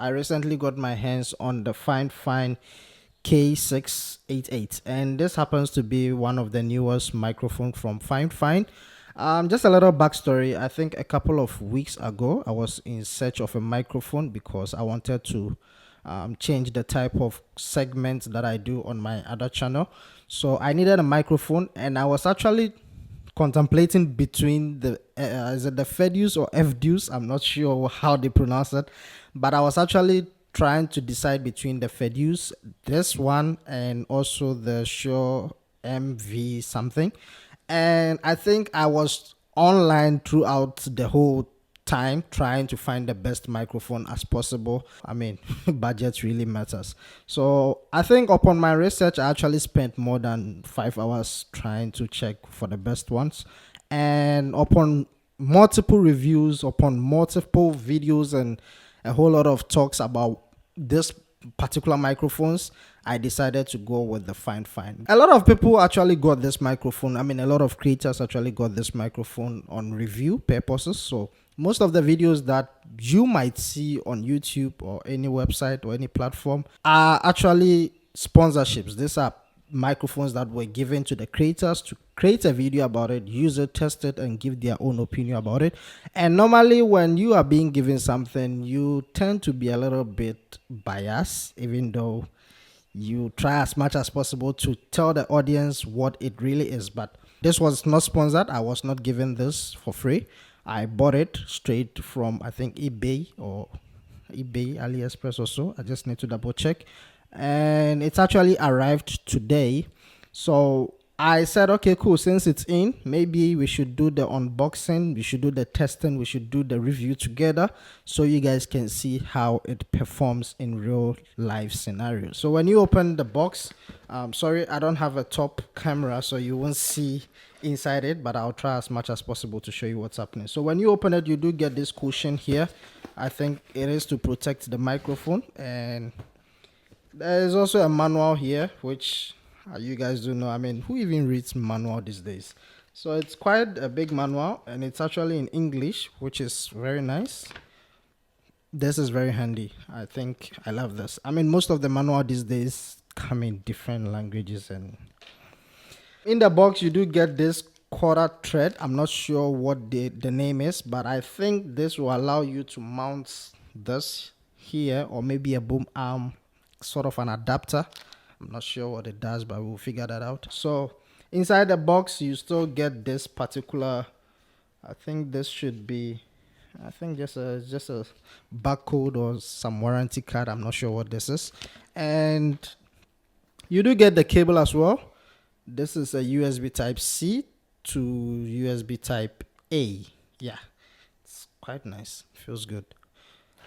I recently got my hands on the Fifine K688, and this happens to be one of the newest microphone from Fifine. Just a little backstory. I think a couple of weeks ago, I was in search of a microphone because I wanted to change the type of segments that I do on my other channel. So I needed a microphone, and I was actually contemplating between the is it the Fedus or Fdus? I'm not sure how they pronounce it, but I was actually trying to decide between the Fedus, this one, and also the Shure MV something. And I think I was online throughout the whole time trying to find the best microphone as possible. I mean, budget really matters. So I think upon my research, I actually spent more than 5 hours trying to check for the best ones. And upon multiple reviews, upon multiple videos, and a whole lot of talks about this particular microphones, I decided to go with the Fifine. A lot of people actually got this microphone. I mean, a lot of creators actually got this microphone on review purposes. So most of the videos that you might see on YouTube or any website or any platform are actually sponsorships. These are microphones that were given to the creators to create a video about it, use it, test it, and give their own opinion about it. And normally when you are being given something, you tend to be a little bit biased, even though you try as much as possible to tell the audience what it really is. But this was not sponsored. I was not given this for free. I bought it straight from, I think, eBay or AliExpress or so. I just need to double check. And it's actually arrived today. So I said, okay, cool. Since it's in, maybe we should do the unboxing, we should do the testing, we should do the review together so you guys can see how it performs in real life scenarios. So when you open the box, sorry, I don't have a top camera, so you won't see inside it, but I'll try as much as possible to show you what's happening. So when you open it, you do get this cushion here. I think it is to protect the microphone, and there is also a manual here, which you guys do know. I mean, who even reads manual these days? So it's quite a big manual, and it's actually in English, which is very nice. This is very handy. I think I love this. I mean, most of the manual these days come in different languages, and in the box you do get this quarter thread. I'm not sure what the name is, but I think this will allow you to mount this here, or maybe a boom arm, sort of an adapter. I'm not sure what it does, but we'll figure that out. So inside the box you still get this particular, I think this should be, I think just a barcode or some warranty card. I'm not sure what this is. And you do get the cable as well. This is a USB type C to USB type A. Yeah, it's quite nice, feels good.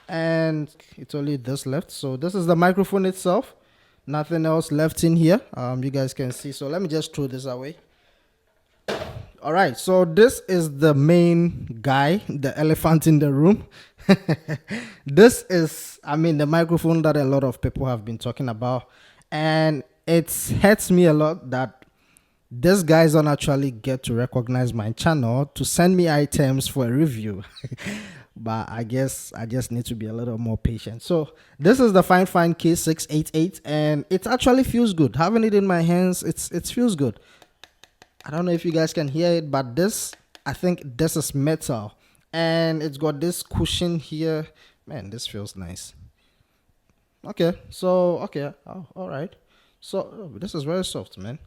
And it's only this left. So this is the microphone itself, nothing else left in here. You guys can see. So let me just throw this away. All right, so this is the main guy, the elephant in the room. This is, I mean, the microphone that a lot of people have been talking about, and it hurts me a lot that this guy don't actually get to recognize my channel to send me items for a review. But I guess I just need to be a little more patient. So this is the Fifine K688, and it actually feels good. Having it in my hands, it feels good. I don't know if you guys can hear it, but this, I think this is metal, and it's got this cushion here. Man, this feels nice. Okay, so okay, oh, all right. So this is very soft, man.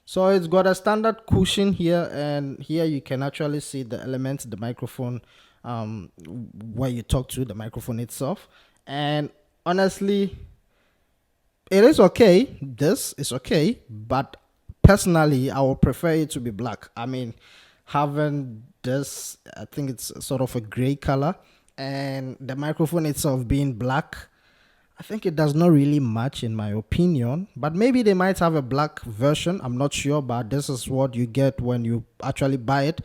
So it's got a standard cushion here, and here you can actually see the elements, the microphone, where you talk to, the microphone itself. And honestly, it is okay. This is okay, but personally, I would prefer it to be black. I mean, having this, I think it's sort of a gray color, and the microphone itself being black, I think it does not really match in my opinion, but maybe they might have a black version. I'm not sure, but this is what you get when you actually buy it.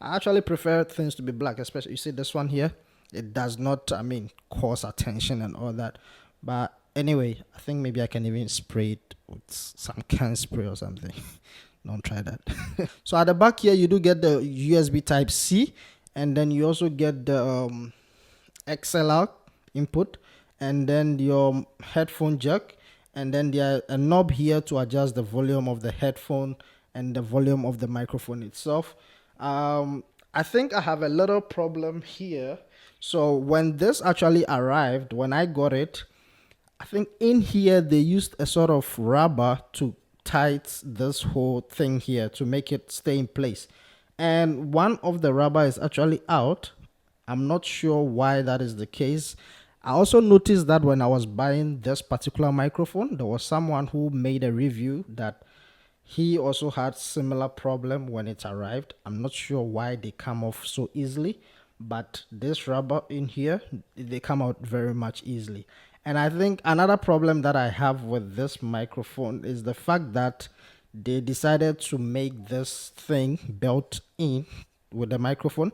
I actually prefer things to be black, especially, you see this one here, it does not, I mean, cause attention and all that. But anyway, I think maybe I can even spray it with some can spray or something. Don't try that. So at the back here, you do get the USB type C, and then you also get the XLR input. and then your headphone jack, and then there a knob here to adjust the volume of the headphone and the volume of the microphone itself. I think I have a little problem here. So when this actually arrived, when I got it, I think in here they used a sort of rubber to tight this whole thing here to make it stay in place. And one of the rubber is actually out. I'm not sure why that is the case. I also noticed that when I was buying this particular microphone, there was someone who made a review that he also had similar problem when it arrived. I'm not sure why they come off so easily, but this rubber in here, they come out very much easily. And I think another problem that I have with this microphone is the fact that they decided to make this thing built in with the microphone.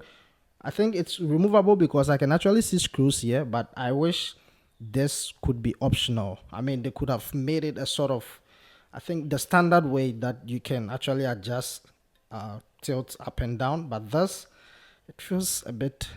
I think it's removable because I can actually see screws here, but I wish this could be optional. I mean, they could have made it a sort of, I think, the standard way that you can actually adjust tilt up and down, but this, it feels a bit,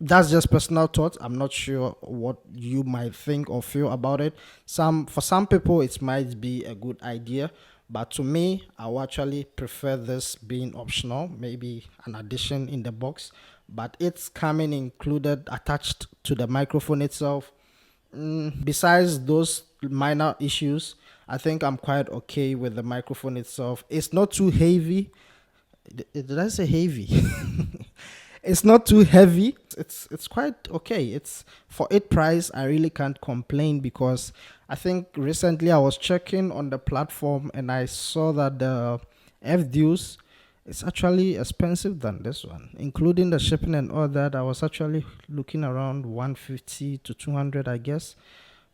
that's just personal thought. I'm not sure what you might think or feel about it. For some people it might be a good idea, but to me, I would actually prefer this being optional, maybe an addition in the box, but it's coming included attached to the microphone itself. Besides those minor issues, I think I'm quite okay with the microphone itself. It's not too heavy. Did I say heavy? It's not too heavy. It's quite okay. It's for its price. I really can't complain because I think recently I was checking on the platform and I saw that the FDUs is actually expensive than this one, including the shipping and all that. I was actually looking around 150 to 200, I guess.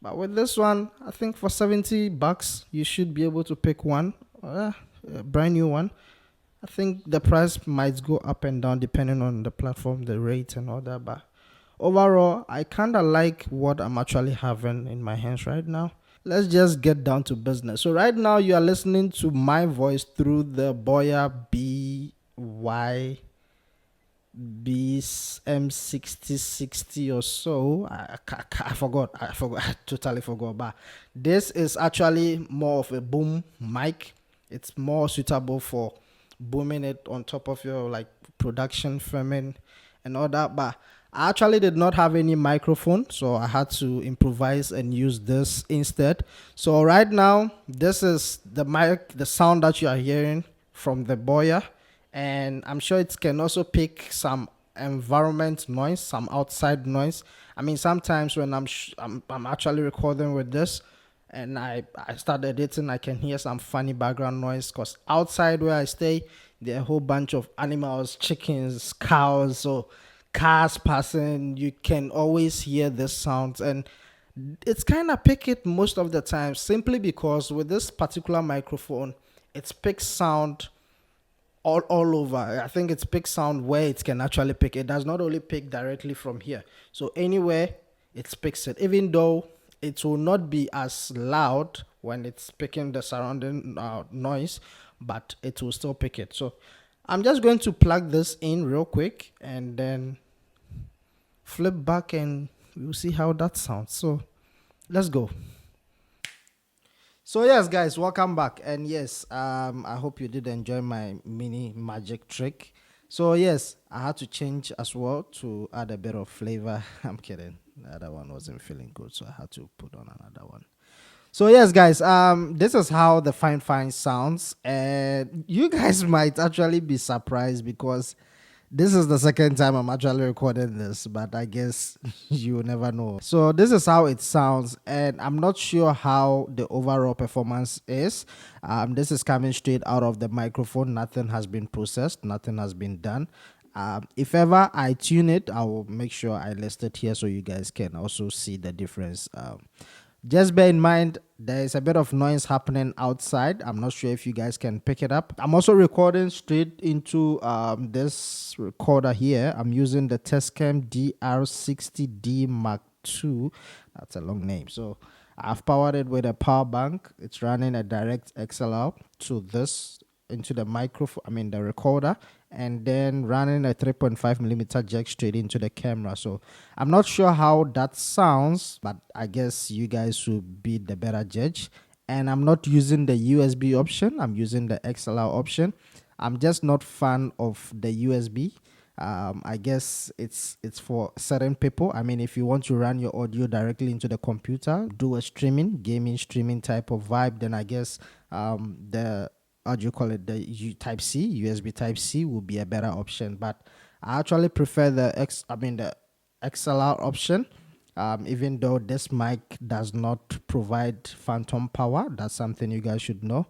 But with this one, I think for $70, you should be able to pick one, a brand new one. I think the price might go up and down depending on the platform, the rate and all that. But overall, I kind of like what I'm actually having in my hands right now. Let's just get down to business. So right now you are listening to my voice through the Boya BM6060 or so. I forgot. I totally forgot. But this is actually more of a boom mic. It's more suitable for booming it on top of your like production filming and all that. But I actually did not have any microphone, so I had to improvise and use this instead. So right now, this is the mic, the sound that you are hearing from the Boya, and I'm sure it can also pick some environment noise, some outside noise. I mean, sometimes when I'm actually recording with this, and I start editing, I can hear some funny background noise because outside where I stay, there are a whole bunch of animals, chickens, cows, so cars passing. You can always hear this sounds, and it's kind of pick it most of the time simply because with this particular microphone, it's pick sound all over. I think it's pick sound where it can actually pick. It does not only pick directly from here. So anywhere it picks it, even though it will not be as loud when it's picking the surrounding noise, but it will still pick it. So I'm just going to plug this in real quick and then flip back and we'll see how that sounds. So let's go. So yes, guys, welcome back. And yes, I hope you did enjoy my mini magic trick. So yes, I had to change as well to add a bit of flavor. I'm kidding. The other one wasn't feeling good, so I had to put on another one. So yes, guys, this is how the Fifine sounds, and you guys might actually be surprised because this is the second time I'm actually recording this, but I guess you never know. So this is how it sounds, and I'm not sure how the overall performance is. This is coming straight out of the microphone. Nothing has been processed. Nothing has been done. If ever I tune it, I will make sure I list it here so you guys can also see the difference. Just bear in mind, there is a bit of noise happening outside. I'm not sure if you guys can pick it up. I'm also recording straight into this recorder here. I'm using the Testcam DR60D Mark II. That's a long name. So I've powered it with a power bank. It's running a direct XLR to this into the microphone, the recorder, and then running a 3.5 millimeter jack straight into the camera. So I'm not sure how that sounds, but I guess you guys will be the better judge. And I'm not using the USB option, I'm using the XLR option. I'm just not fan of the USB. I guess it's for certain people. I mean, if you want to run your audio directly into the computer, do a streaming, gaming streaming type of vibe, then I guess the how do you call it, the Type C, USB Type C will be a better option. But I actually prefer the XLR option. Even though this mic does not provide phantom power, that's something you guys should know.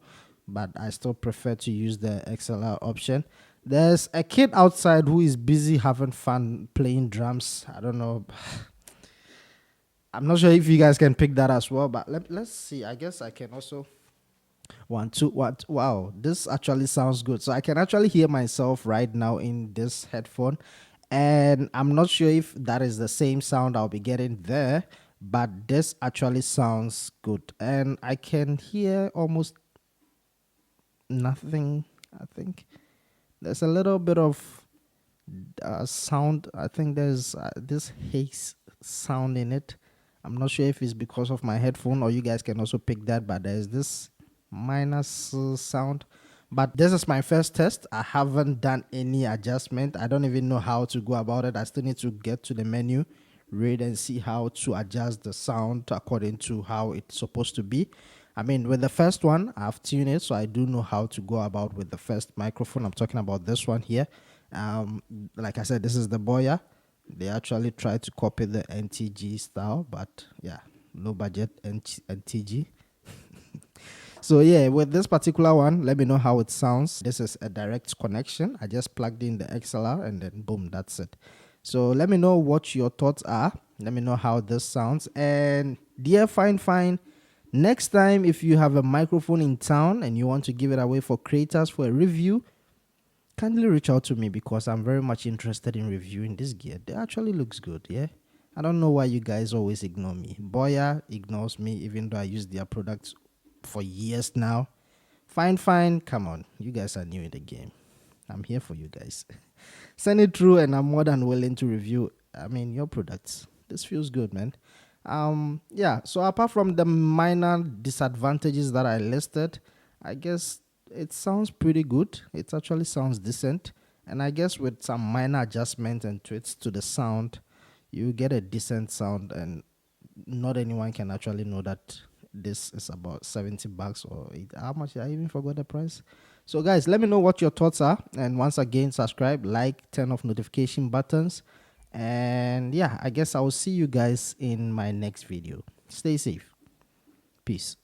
But I still prefer to use the XLR option. There's a kid outside who is busy having fun playing drums. I don't know. I'm not sure if you guys can pick that as well, but let's see. I guess I can also. One, two, what? Wow, this actually sounds good. So I can actually hear myself right now in this headphone, and I'm not sure if that is the same sound I'll be getting there, but this actually sounds good, and I can hear almost nothing. I think there's a little bit of sound. I think there's this haze sound in it. I'm not sure if it's because of my headphone or you guys can also pick that, but there's this minus sound. But this is my first test. I haven't done any adjustment. I don't even know how to go about it. I still need to get to the menu, read and see how to adjust the sound according to how it's supposed to be. I mean, with the first one, I've tuned it, so I do know how to go about with the first microphone. I'm talking about this one here. Like I said, this is the Boya. They actually tried to copy the NTG style, but yeah, low budget NTG. So yeah, with this particular one, let me know how it sounds. This is a direct connection. I just plugged in the XLR and then boom, that's it. So let me know what your thoughts are. Let me know how this sounds. And dear Fifine, next time if you have a microphone in town and you want to give it away for creators for a review, kindly reach out to me because I'm very much interested in reviewing this gear. It actually looks good, yeah? I don't know why you guys always ignore me. Boya ignores me even though I use their products for years now. Fifine, come on. You guys are new in the game. I'm here for you guys. Send it through and I'm more than willing to review, your products. This feels good, man. Yeah, so apart from the minor disadvantages that I listed, I guess it sounds pretty good. It actually sounds decent. And I guess with some minor adjustments and tweaks to the sound, you get a decent sound, and not anyone can actually know that this is about 70 bucks or how much. I even forgot the price. So guys, let me know what your thoughts are, and once again, subscribe, like, turn off notification buttons, and yeah, I guess I will see you guys in my next video. Stay safe. Peace.